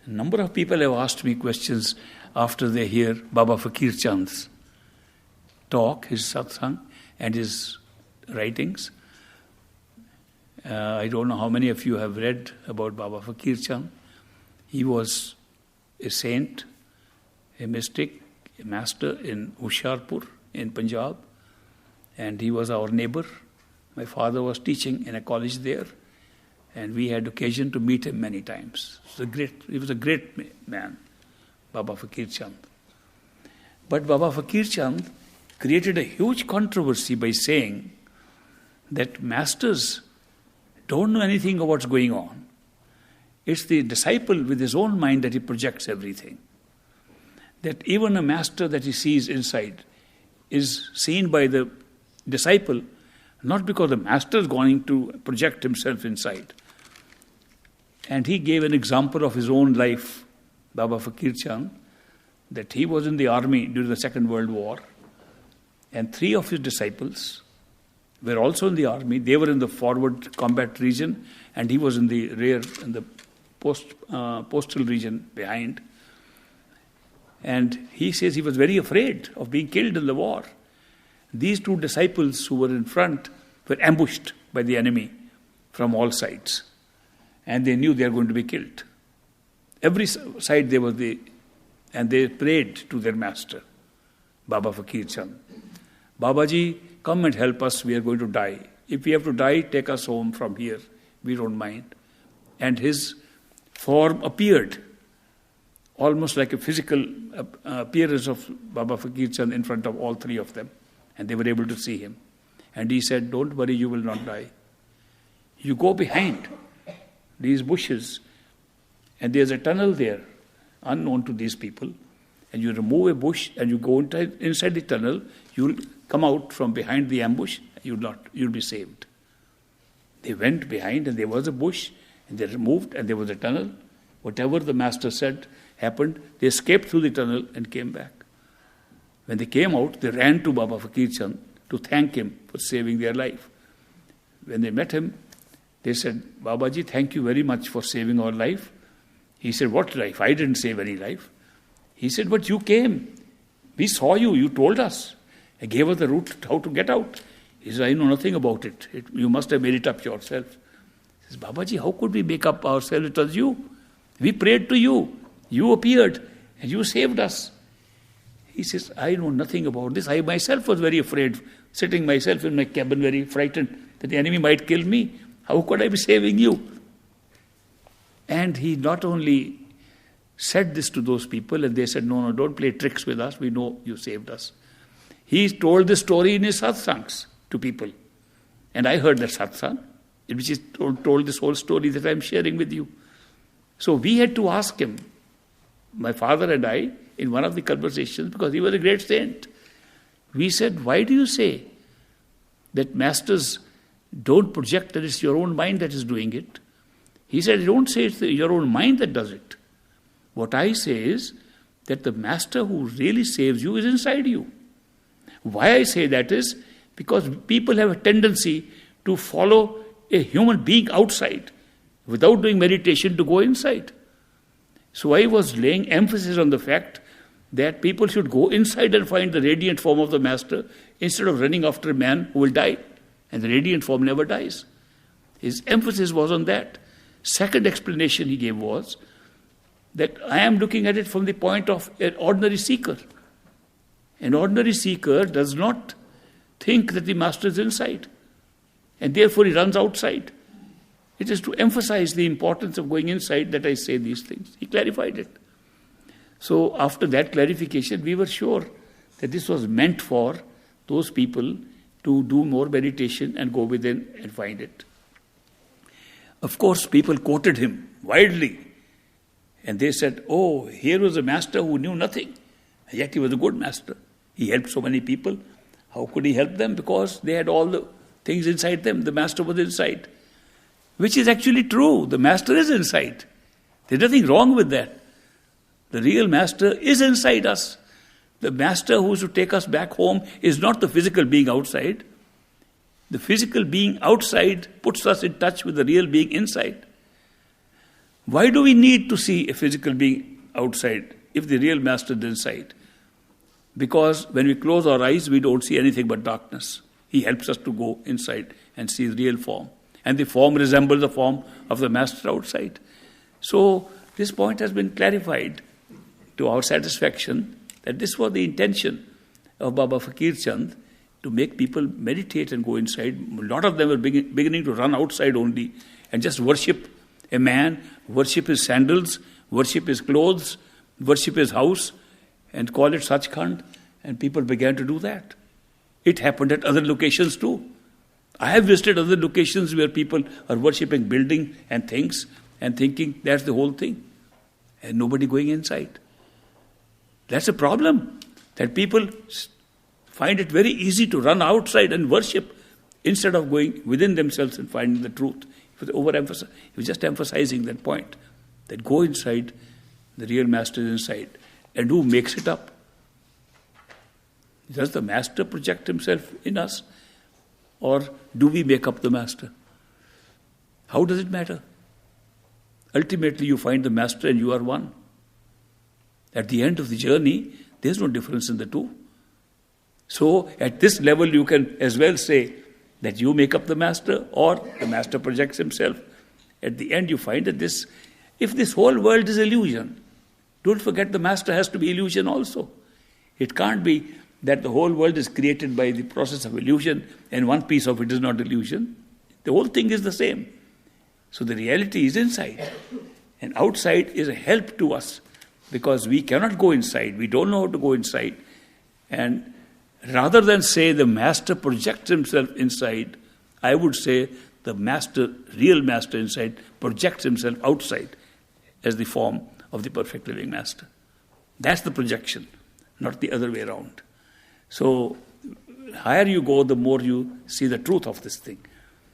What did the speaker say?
A number of people have asked me questions after they hear Baba Fakir Chand's talk, his satsang, and his writings. I don't know how many of you have read about Baba Fakir Chand. He was a saint, a mystic, a master in Hoshiarpur in Punjab, and he was our neighbor. My father was teaching in a college there, and we had occasion to meet him many times. He was a great man, Baba Fakir Chand. But Baba Fakir Chand created a huge controversy by saying that masters don't know anything of what's going on. It's the disciple with his own mind that he projects everything. That even a master that he sees inside is seen by the disciple, not because the master is going to project himself inside. And he gave an example of his own life, Baba Fakir Chand, that he was in the army during the Second World War, and 3 of his disciples were also in the army. They were in the forward combat region, and he was in the rear, in the postal region behind. And he says he was very afraid of being killed in the war. These 2 disciples who were in front were ambushed by the enemy from all sides. And they knew they were going to be killed. Every side and they prayed to their master, Baba Fakir Chand. Babaji, come and help us, we are going to die. If we have to die, take us home from here, we don't mind. And his form appeared, almost like a physical appearance of Baba Fakir Chand in front of all 3 of them. And they were able to see him. And he said, don't worry, you will not die. You go behind these bushes, and there's a tunnel there, unknown to these people, and you remove a bush and you go inside the tunnel, you'll come out from behind the ambush, you'll be saved. They went behind and there was a bush, and they removed and there was a tunnel. Whatever the master said happened. They escaped through the tunnel and came back. When they came out, they ran to Baba Fakir Chand to thank him for saving their life. When they met him, they said, Babaji, thank you very much for saving our life. He said, what life? I didn't save any life. He said, but you came. We saw you. You told us. And gave us the route how to get out. He said, I know nothing about it. You must have made it up yourself. He says, Babaji, how could we make up ourselves? It was you. We prayed to you. You appeared and you saved us. He says, I know nothing about this. I myself was very afraid, sitting myself in my cabin very frightened that the enemy might kill me. How could I be saving you? And he not only said this to those people, and they said, no, don't play tricks with us. We know you saved us. He told this story in his satsangs to people. And I heard that satsang, in which he told this whole story that I'm sharing with you. So we had to ask him, my father and I, in one of the conversations, because he was a great saint. We said, why do you say that masters don't project that it's your own mind that is doing it? He said, don't say it's your own mind that does it. What I say is that the master who really saves you is inside you. Why I say that is because people have a tendency to follow a human being outside without doing meditation to go inside. So I was laying emphasis on the fact that people should go inside and find the radiant form of the master instead of running after a man who will die. And the radiant form never dies. His emphasis was on that. Second explanation he gave was that I am looking at it from the point of an ordinary seeker. An ordinary seeker does not think that the master is inside, and therefore he runs outside. It is to emphasize the importance of going inside that I say these things. He clarified it. So after that clarification, we were sure that this was meant for those people to do more meditation and go within and find it. Of course, people quoted him widely. And they said, oh, here was a master who knew nothing. And yet he was a good master. He helped so many people. How could he help them? Because they had all the things inside them. The master was inside. Which is actually true. The master is inside. There's nothing wrong with that. The real master is inside us. The master who is to take us back home is not the physical being outside. The physical being outside puts us in touch with the real being inside. Why do we need to see a physical being outside if the real master is inside? Because when we close our eyes, we don't see anything but darkness. He helps us to go inside and see the real form. And the form resembles the form of the master outside. So this point has been clarified to our satisfaction, that this was the intention of Baba Fakir Chand, to make people meditate and go inside. A lot of them were beginning to run outside only and just worship a man, worship his sandals, worship his clothes, worship his house, and call it Sachkhand. And people began to do that. It happened at other locations too. I have visited other locations where people are worshipping building and things and thinking that's the whole thing, and nobody going inside. That's a problem, that people find it very easy to run outside and worship instead of going within themselves and finding the truth. He was just emphasizing that point, that go inside, the real master is inside. And who makes it up? Does the master project himself in us? Or do we make up the master? How does it matter? Ultimately, you find the master and you are one. At the end of the journey, there's no difference in the two. So, at this level, you can as well say that you make up the master or the master projects himself. At the end, you find that if this whole world is illusion, don't forget the master has to be illusion also. It can't be that the whole world is created by the process of illusion and one piece of it is not illusion. The whole thing is the same. So the reality is inside. And outside is a help to us because we cannot go inside. We don't know how to go inside. And rather than say the master projects himself inside, I would say the master, real master inside, projects himself outside as the form of the perfect living master. That's the projection, not the other way around. So, higher you go, the more you see the truth of this thing.